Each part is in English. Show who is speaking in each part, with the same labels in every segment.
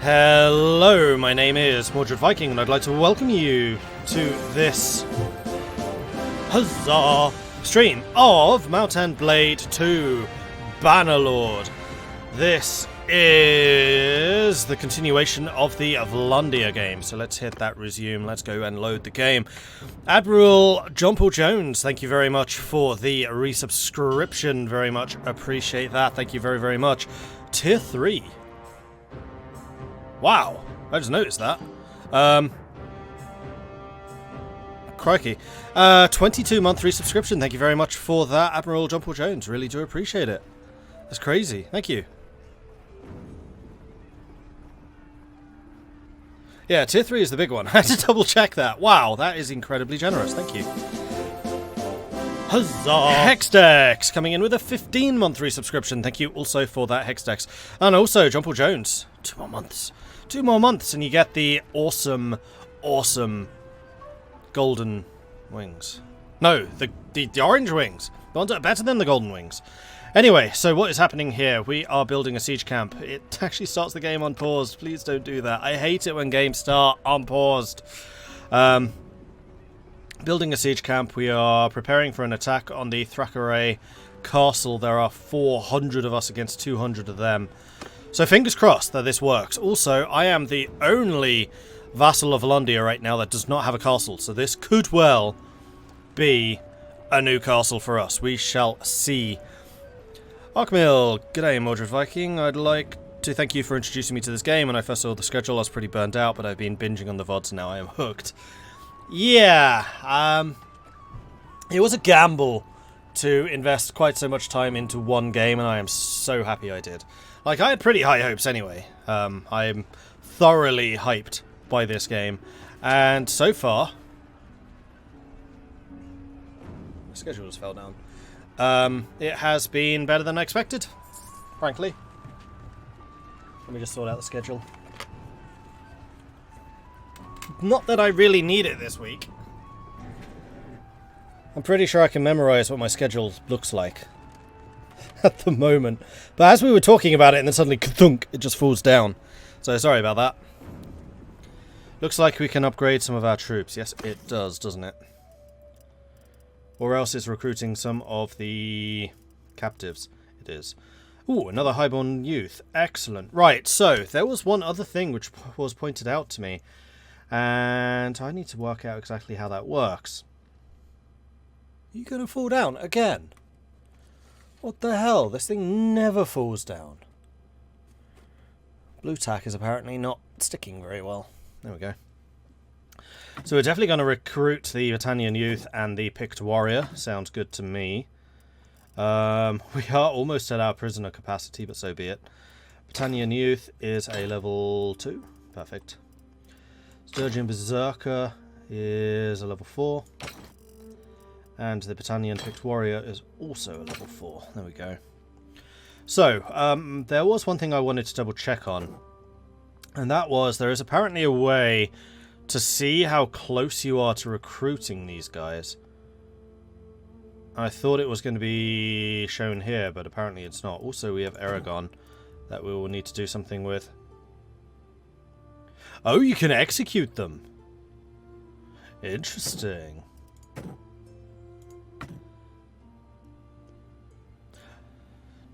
Speaker 1: Hello, my name is Mordred Viking, and I'd like to welcome you to this huzzah stream of Mount and Blade 2 Bannerlord. This is the continuation of the Vlandia game, so let's hit that resume. Let's go and load the game. Admiral John Paul Jones, thank you very much for the resubscription. Very much appreciate that. Thank you very, very much. Tier 3. Wow, I just noticed that. Crikey. 22-month resubscription. Thank you very much for that, Admiral John Paul Jones. Really do appreciate it. That's crazy. Thank you. Yeah, tier 3 is the big one. I had to double check that. Wow, that is incredibly generous. Thank you. Huzzah! Hexdex coming in with a 15-month resubscription. Thank you also for that, Hexdex. And also, John Paul Jones. 2 more months. 2 more months and you get the awesome, awesome golden wings. No, the orange wings. The ones that are better than the golden wings. Anyway, so what is happening here? We are building a siege camp. It actually starts the game unpaused. Please don't do that. I hate it when games start unpaused. Building a siege camp. We are preparing for an attack on the Thrakkeray castle. There are 400 of us against 200 of them. So fingers crossed that this works. Also, I am the only vassal of Vlandia right now that does not have a castle. So this could well be a new castle for us. We shall see. Arkmill, g'day Mordred Viking. I'd like to thank you for introducing me to this game. When I first saw the schedule, I was pretty burnt out, but I've been binging on the VODs and now I am hooked. Yeah, it was a gamble to invest quite so much time into one game, and I am so happy I did. Like, I had pretty high hopes anyway. I'm thoroughly hyped by this game, and so far... My schedule just fell down. It has been better than I expected, frankly. Let me just sort out the schedule. Not that I really need it this week. I'm pretty sure I can memorize what my schedule looks like at the moment. But as we were talking about it and then suddenly ka-thunk, it just falls down. So sorry about that. Looks like we can upgrade some of our troops. Yes, it does, doesn't it? Or else it's recruiting some of the captives. It is. Ooh, another highborn youth. Excellent. Right, so there was one other thing which was pointed out to me. And I need to work out exactly how that works. Are you going to fall down again? What the hell? This thing never falls down. Blue tack is apparently not sticking very well. There we go. So we're definitely going to recruit the Vlandian youth and the picked warrior. Sounds good to me. We are almost at our prisoner capacity, but so be it. Vlandian youth is a level 2. Perfect. Sturgeon Berserker is a level 4. And the Vlandian picked warrior is also a level 4. There we go. So, there was one thing I wanted to double check on. And that was, there is apparently a way to see how close you are to recruiting these guys. I thought it was going to be shown here, but apparently it's not. Also, we have Aragon that we will need to do something with. Oh, you can execute them. Interesting.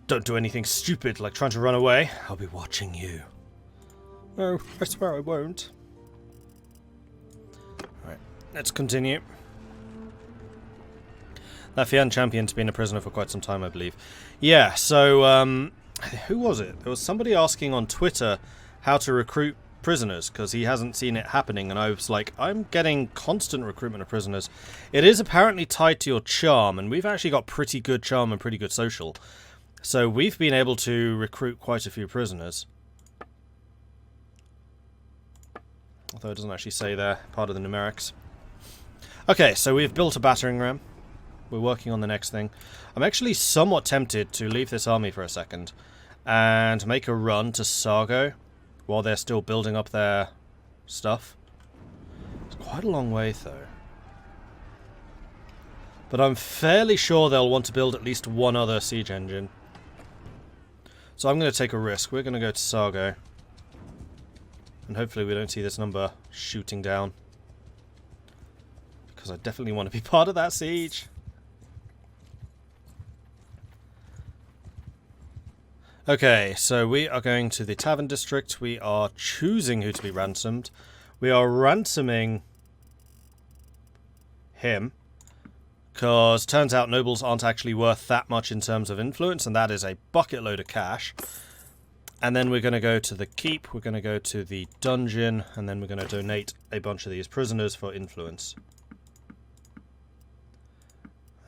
Speaker 1: Don't do anything stupid like trying to run away. I'll be watching you. No, I swear I won't. Alright, let's continue. That Fian champion's been a prisoner for quite some time, I believe. Yeah, so, who was it? There was somebody asking on Twitter how to recruit prisoners, because he hasn't seen it happening, and I was like, I'm getting constant recruitment of prisoners. It is apparently tied to your charm, and we've actually got pretty good charm and pretty good social. So we've been able to recruit quite a few prisoners. Although it doesn't actually say there, part of the numerics. Okay, so we've built a battering ram. We're working on the next thing. I'm actually somewhat tempted to leave this army for a second and make a run to Sargo while they're still building up their stuff. It's quite a long way, though. But I'm fairly sure they'll want to build at least one other siege engine. So I'm going to take a risk. We're going to go to Sargo. And hopefully we don't see this number shooting down. Because I definitely want to be part of that siege. Okay, so we are going to the Tavern District. We are choosing who to be ransomed. We are ransoming him. Because turns out nobles aren't actually worth that much in terms of influence, and that is a bucket load of cash. And then we're going to go to the keep, we're going to go to the dungeon, and then we're going to donate a bunch of these prisoners for influence.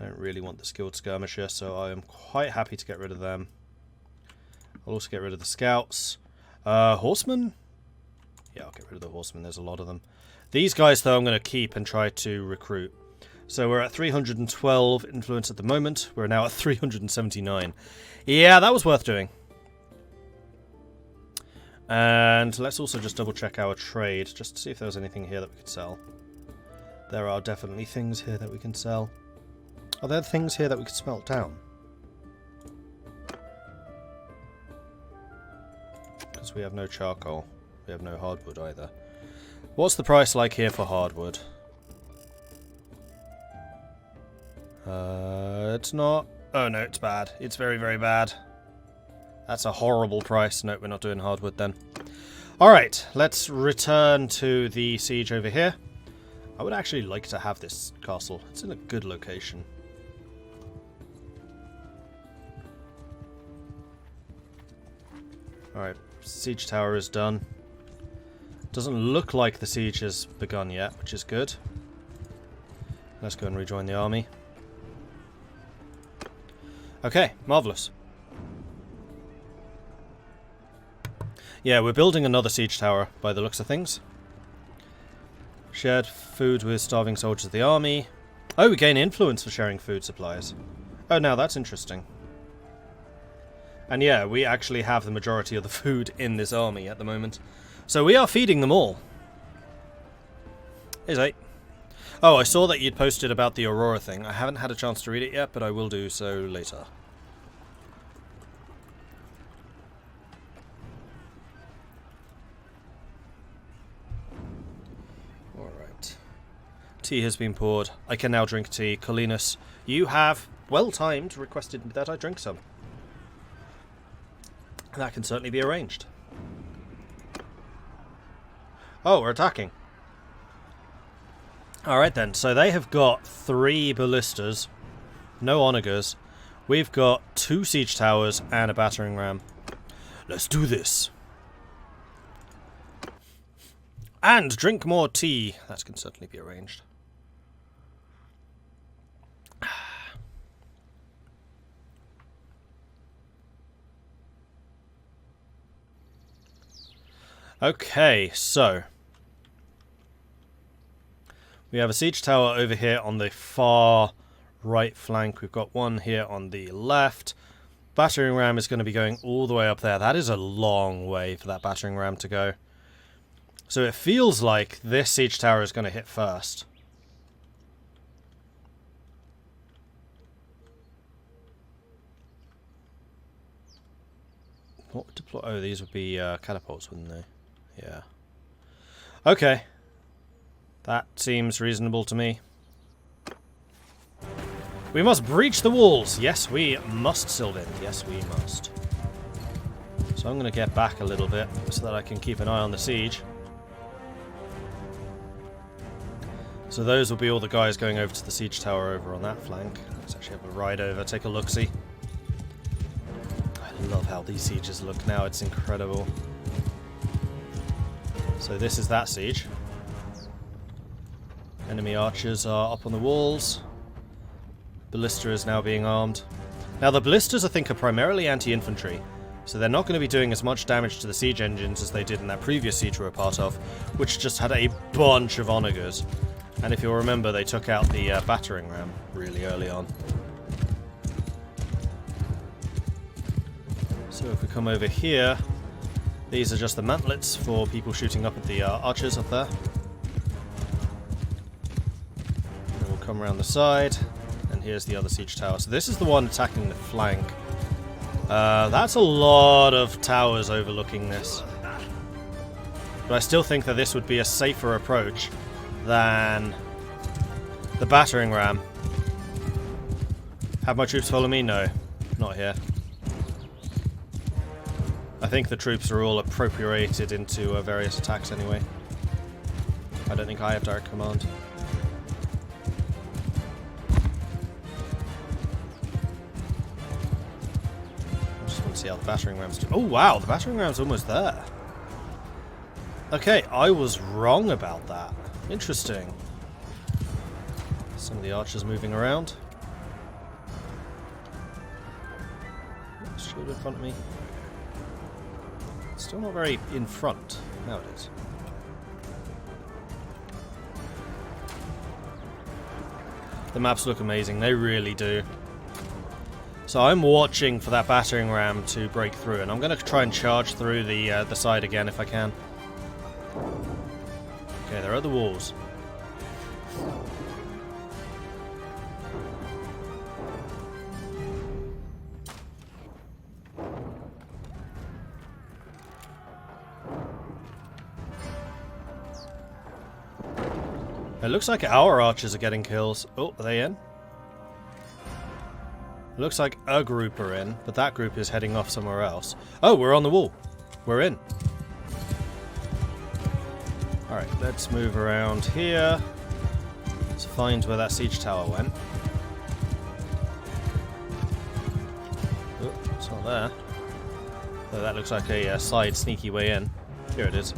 Speaker 1: I don't really want the skilled skirmisher, so I am quite happy to get rid of them. I'll also get rid of the scouts. Horsemen? Yeah, I'll get rid of the horsemen, there's a lot of them. These guys, though, I'm going to keep and try to recruit. So we're at 312 influence at the moment. We're now at 379. Yeah, that was worth doing. And let's also just double check our trade, just to see if there was anything here that we could sell. There are definitely things here that we can sell. Are there things here that we could smelt down? Because we have no charcoal. We have no hardwood either. What's the price like here for hardwood? It's not... Oh no, it's bad. It's very, very bad. That's a horrible price. No, we're not doing hardwood then. Alright, let's return to the siege over here. I would actually like to have this castle. It's in a good location. Alright, siege tower is done. Doesn't look like the siege has begun yet, which is good. Let's go and rejoin the army. Okay, marvellous. Yeah, we're building another siege tower by the looks of things. Shared food with starving soldiers of the army. Oh, we gain influence for sharing food supplies. Oh, now that's interesting. And yeah, we actually have the majority of the food in this army at the moment. So we are feeding them all. Here's 8. Oh, I saw that you'd posted about the Aurora thing. I haven't had a chance to read it yet, but I will do so later. Alright. Tea has been poured. I can now drink tea. Colinus, you have, well-timed, requested that I drink some. That can certainly be arranged. Oh, we're attacking. Alright then, so they have got 3 ballistas, no onagers. We've got 2 siege towers and a battering ram. Let's do this. And drink more tea. That can certainly be arranged. Okay, so we have a siege tower over here on the far right flank. We've got one here on the left. Battering ram is going to be going all the way up there. That is a long way for that battering ram to go. So it feels like this siege tower is going to hit first. What would deploy? Oh, these would be catapults, wouldn't they? Yeah. Okay. That seems reasonable to me. We must breach the walls. Yes, we must, Sylvan. Yes, we must. So I'm going to get back a little bit so that I can keep an eye on the siege. So those will be all the guys going over to the siege tower over on that flank. Let's actually have a ride over, take a look-see. I love how these sieges look now. It's incredible. So this is that siege. Enemy archers are up on the walls. Ballista is now being armed. Now the ballistas I think are primarily anti-infantry, so they're not going to be doing as much damage to the siege engines as they did in that previous siege we were part of, which just had a bunch of onagers. And if you'll remember, they took out the battering ram really early on. So if we come over here, these are just the mantlets for people shooting up at the archers up there. And we'll come around the side, and here's the other siege tower. So this is the one attacking the flank. That's a lot of towers overlooking this. But I still think that this would be a safer approach than the battering ram. Have my troops follow me? No, not here. I think the troops are all appropriated into various attacks anyway. I don't think I have direct command. I just want to see how the battering rams do. Oh wow, the battering ram's almost there. Okay, I was wrong about that. Interesting. Some of the archers moving around. Shield in front of me. Still not very in front. Now it is. The maps look amazing. They really do. So I'm watching for that battering ram to break through, and I'm going to try and charge through the side again if I can. Okay, there are the walls. It looks like our archers are getting kills. Oh, are they in? It looks like a group are in, but that group is heading off somewhere else. Oh, we're on the wall. We're in. Alright, let's move around here. Let's find where that siege tower went. Oh, it's not there. Oh, that looks like a side sneaky way in. Here it is.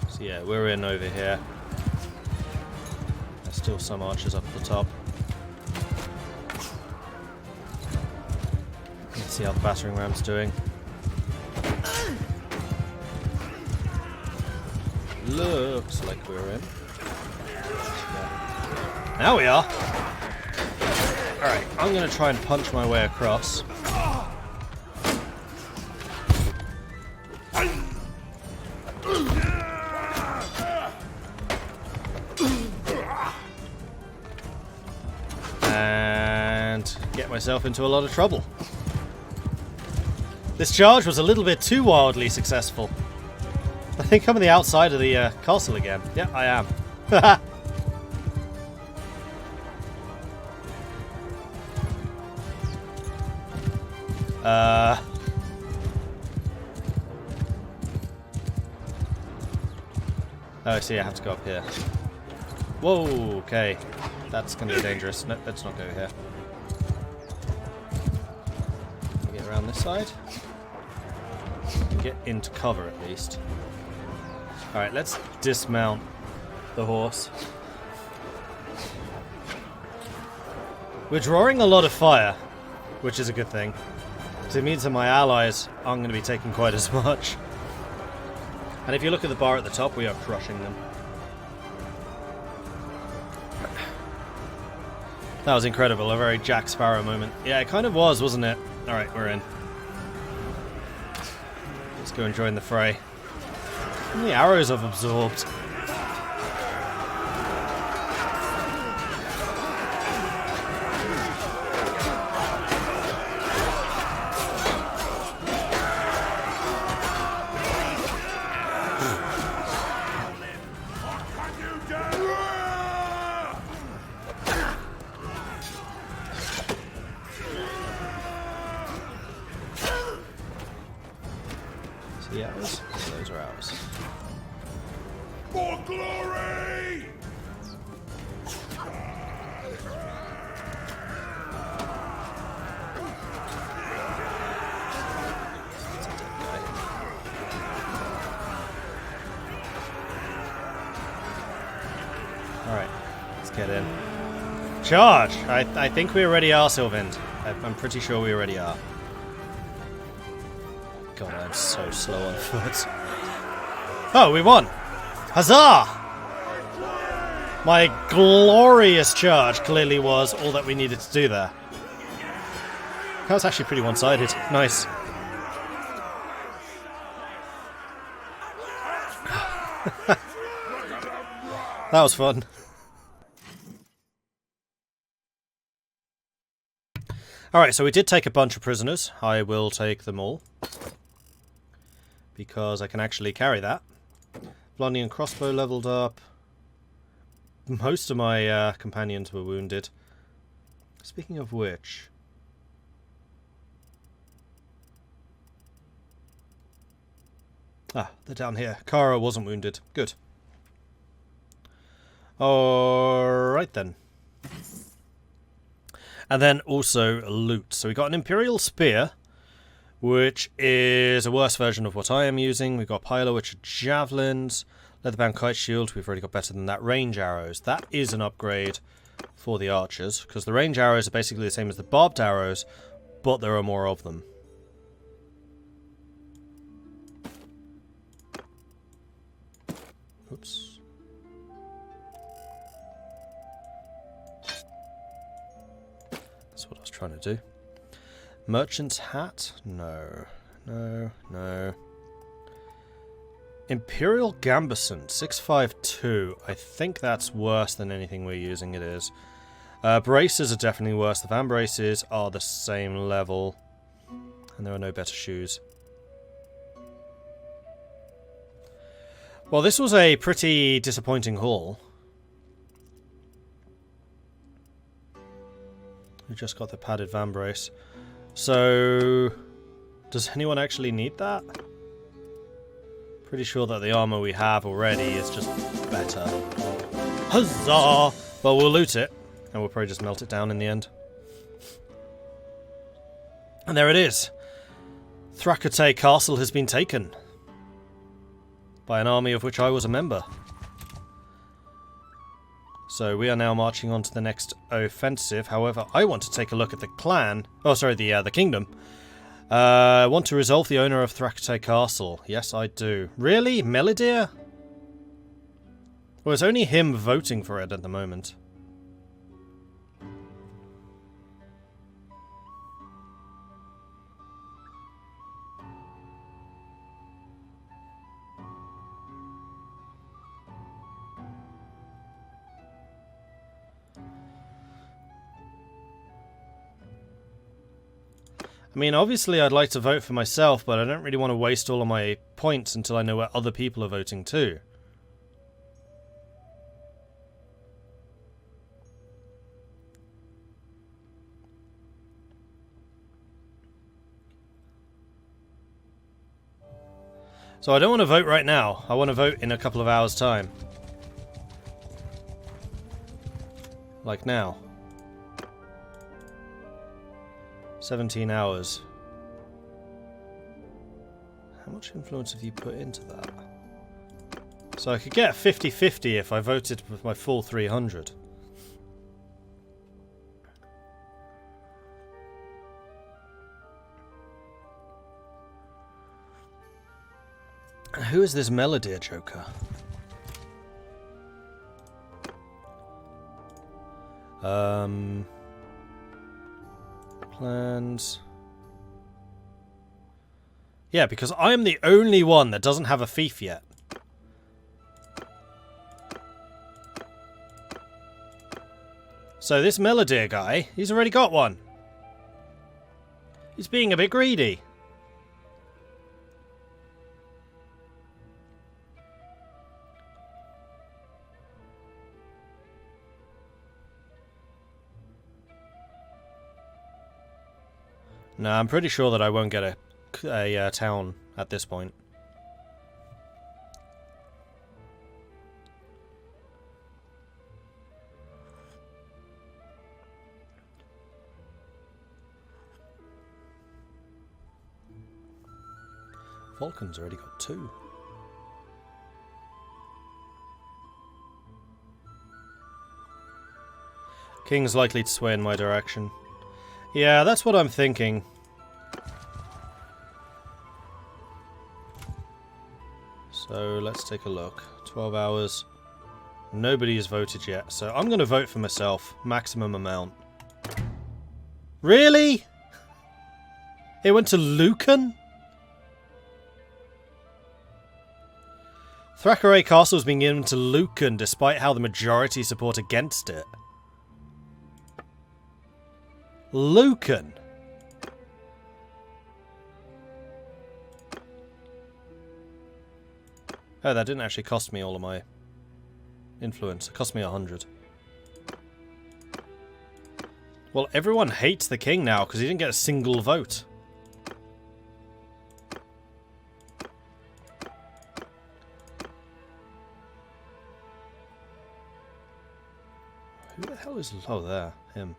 Speaker 1: So yeah, we're in over here. There's still some archers up at the top. Let's see how the battering ram's doing. Looks like we're in. Yeah. Now we are! Alright, I'm going to try and punch my way across. And get myself into a lot of trouble. This charge was a little bit too wildly successful. I think I'm on the outside of the castle again. Yeah, I am. Oh, I see, I have to go up here. Whoa, okay. That's going to be dangerous. No, let's not go here. Get around this side. Get into cover at least. Alright, let's dismount the horse. We're drawing a lot of fire, which is a good thing. So it means that my allies aren't going to be taking quite as much. And if you look at the bar at the top, we are crushing them. That was incredible, a very Jack Sparrow moment. Yeah, it kind of was, wasn't it? Alright, we're in. Let's go and join the fray. How many arrows I've absorbed? The arrows? Those are ours.
Speaker 2: For glory!
Speaker 1: Alright, let's get in. Charge! I think we already are, Sylvind. I'm pretty sure we already are. God, I'm so slow on foot. Oh, we won! Huzzah! My glorious charge clearly was all that we needed to do there. That was actually pretty one-sided. Nice. That was fun. Alright, so we did take a bunch of prisoners. I will take them all. because I can actually carry that. Vlandian crossbow leveled up. Most of my companions were wounded. Speaking of which... Ah, they're down here. Kara wasn't wounded. Good. Alright then. And then also loot. So we got an Imperial Spear, which is a worse version of what I am using. We've got Pyla, which are javelins. Leatherbound Kite Shield, we've already got better than that. Range arrows, that is an upgrade for the archers, because the range arrows are basically the same as the barbed arrows, but there are more of them. Oops. That's what I was trying to do. Merchant's hat? No. No, no. Imperial Gambeson, 652. I think that's worse than anything we're using, it is. Braces are definitely worse. The van braces are the same level. And there are no better shoes. Well, this was a pretty disappointing haul. We just got the padded van brace. So, does anyone actually need that? Pretty sure that the armor we have already is just better. Huzzah! Well, we'll loot it, and we'll probably just melt it down in the end. And there it is. Thrakate Castle has been taken. By an army of which I was a member. So we are now marching on to the next offensive. However, I want to take a look at the clan. Oh, sorry, the kingdom. I want to resolve the owner of Thrakate Castle. Yes, I do. Really? Melidir? Well, it's only him voting for it at the moment. I mean, obviously I'd like to vote for myself, but I don't really want to waste all of my points until I know where other people are voting too. So I don't want to vote right now. I want to vote in a couple of hours' time. Like now. 17 hours. How much influence have you put into that? So I could get a 50-50 if I voted with my full 300. Who is this Melidir Joker? Plans. Yeah, because I'm the only one that doesn't have a fief yet. So this Melidir guy, he's already got one. He's being a bit greedy. No, I'm pretty sure that I won't get a town at this point. Vulcan's already got 2. King's likely to sway in my direction. Yeah, that's what I'm thinking. So let's take a look. 12 hours. Nobody has voted yet, so I'm going to vote for myself. Maximum amount. Really? It went to Lucan? Thrakate Castle is being given to Lucan despite how the majority support against it. Lucan. Oh, that didn't actually cost me all of my influence. It cost me 100. Well, everyone hates the king now because he didn't get a single vote. Who the hell is... Oh, there. Him.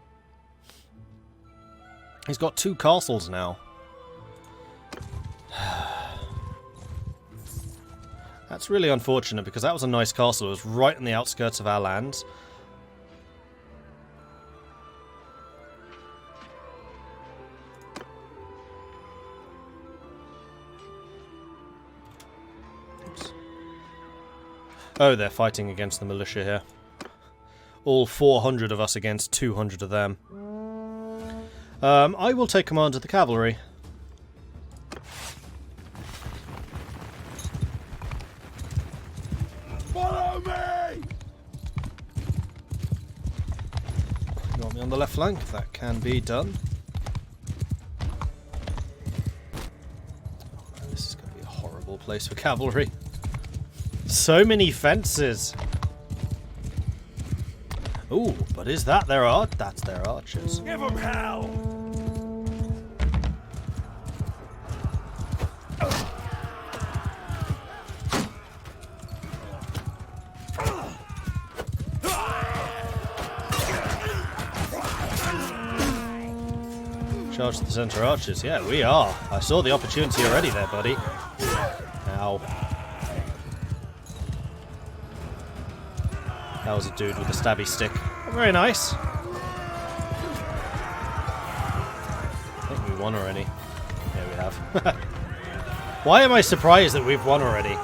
Speaker 1: He's got 2 castles now. That's really unfortunate because that was a nice castle. It was right on the outskirts of our lands. Oops. Oh, they're fighting against the militia here. All 400 of us against 200 of them. I will take command of the cavalry.
Speaker 2: Follow me!
Speaker 1: You want me on the left flank? That can be done. Oh man, this is going to be a horrible place for cavalry. So many fences. Ooh, but is that their art? That's their archers.
Speaker 2: Give them hell!
Speaker 1: Charge the center archers. Yeah, we are. I saw the opportunity already there, buddy. Ow. That was a dude with a stabby stick. Very nice. I think we won already. Yeah, we have. Why am I surprised that we've won already?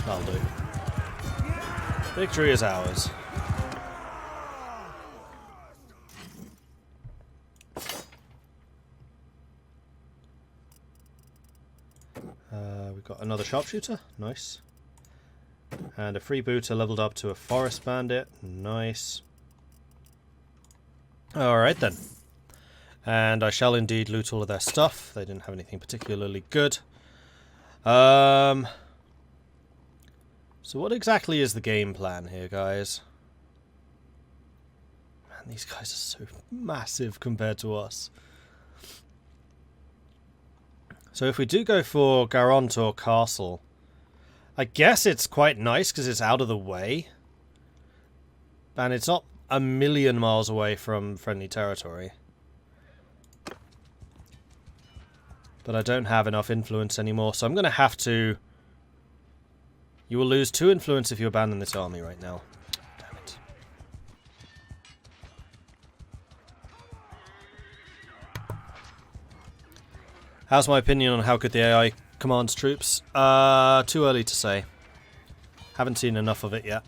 Speaker 1: That'll do. Victory is ours. We've got another sharpshooter, nice. And a freebooter leveled up to a forest bandit, nice. Alright then. And I shall indeed loot all of their stuff. They didn't have anything particularly good. So what exactly is the game plan here, guys? Man, these guys are so massive compared to us. So if we do go for Garantor Castle, I guess it's quite nice because it's out of the way. And it's not a million miles away from friendly territory. But I don't have enough influence anymore, so I'm going to have to... You will lose 2 influence if you abandon this army right now. Damn it. How's my opinion on how good the AI commands troops? Too early to say. Haven't seen enough of it yet.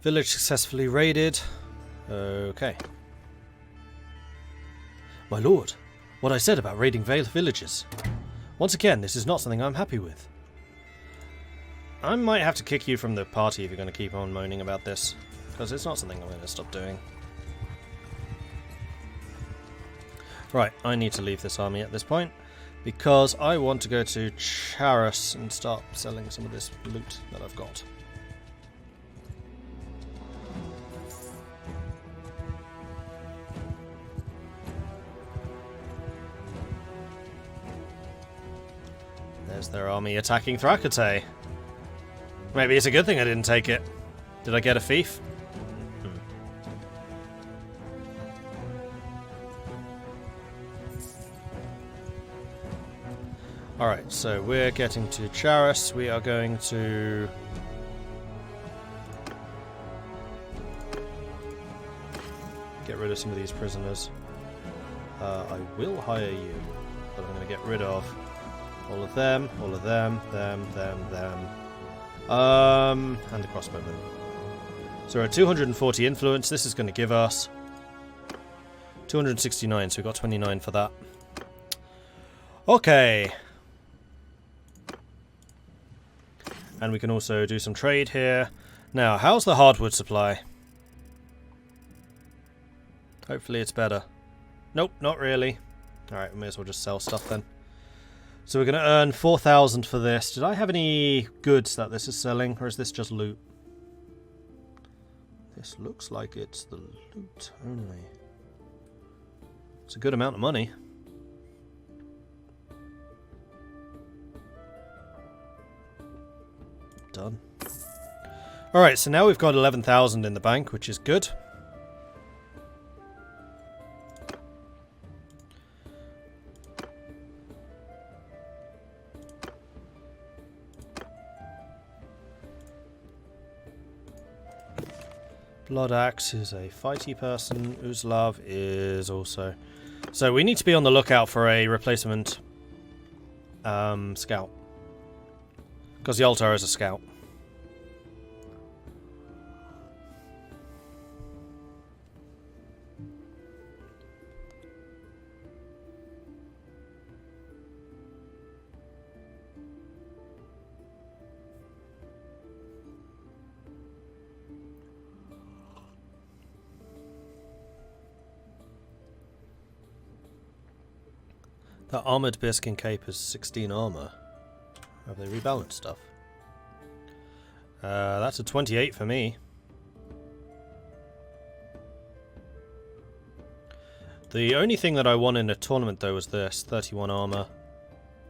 Speaker 1: Village successfully raided. Okay. My lord, what I said about raiding villages. Once again, this is not something I'm happy with. I might have to kick you from the party if you're going to keep on moaning about this, because it's not something I'm going to stop doing. Right, I need to leave this army at this point, because I want to go to Charis and start selling some of this loot that I've got. There's their army attacking Thrakate. Maybe it's a good thing I didn't take it. Did I get a fief? Alright, so we're getting to Charis. We are going to... get rid of some of these prisoners. I will hire you, but I'm going to get rid of all of them, them, and the crossbowmen. So we're at 240 influence. This is going to give us 269, so we got 29 for that. Okay. And we can also do some trade here. Now, how's the hardwood supply? Hopefully it's better. Nope, not really. Alright, we may as well just sell stuff then. So we're going to earn 4,000 for this. Did I have any goods that this is selling, or is this just loot? This looks like it's the loot only. It's a good amount of money. Done. Alright, so now we've got 11,000 in the bank, which is good. Blood Axe is a fighty person. Uzlav is also. So we need to be on the lookout for a replacement scout. Because the Altar is a scout. That armoured bearskin cape has 16 armour. Have they rebalanced stuff? That's a 28 for me. The only thing that I won in a tournament though was this, 31 armour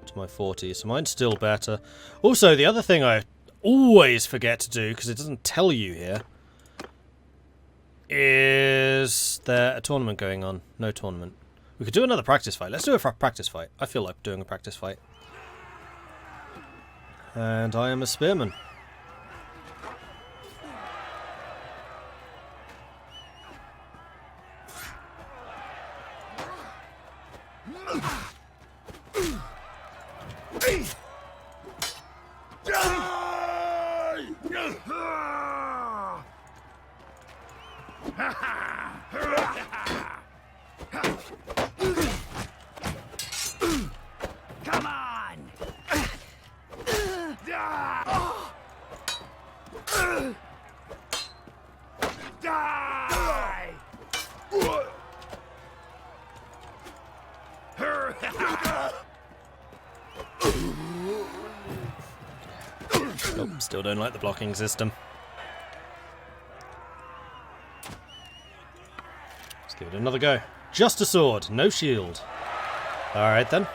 Speaker 1: to my 40, so mine's still better. Also, the other thing I always forget to do, because it doesn't tell you here, is there a tournament going on? No tournament. We could do another practice fight. Let's do a practice fight. I feel like doing a practice fight. And I am a spearman.
Speaker 2: Come on! Die!
Speaker 1: Nope, still don't like the blocking system. Let's give it another go. Just a sword, no shield. Alright then.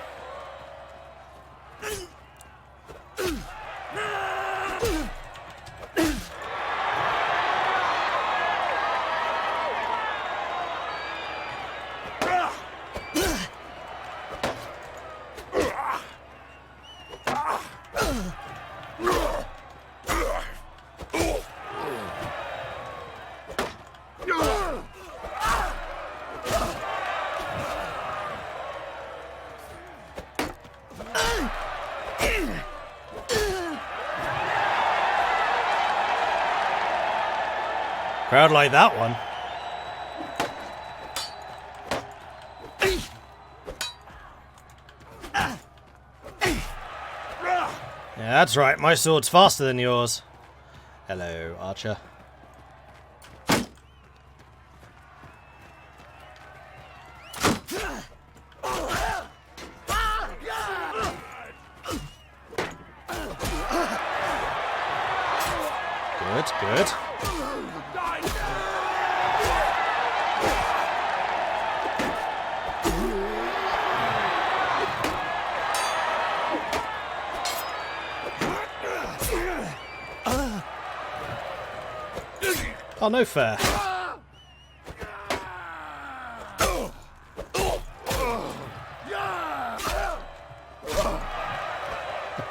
Speaker 1: Crowd like that one. Yeah, that's right. My sword's faster than yours. Hello, archer. Good, good. Oh, no fair.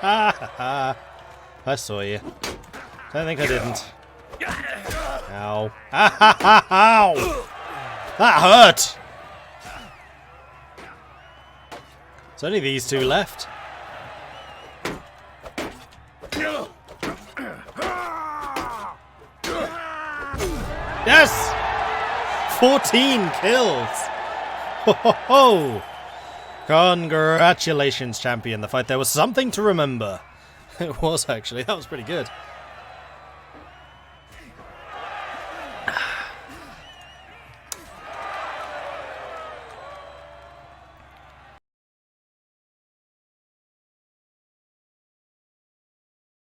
Speaker 1: I saw you. Don't think I didn't. Ow. Ow! That hurt! There's only these two left. Yes! 14 kills! Ho ho ho! Congratulations, champion. The fight there was something to remember. It was actually. That was pretty good.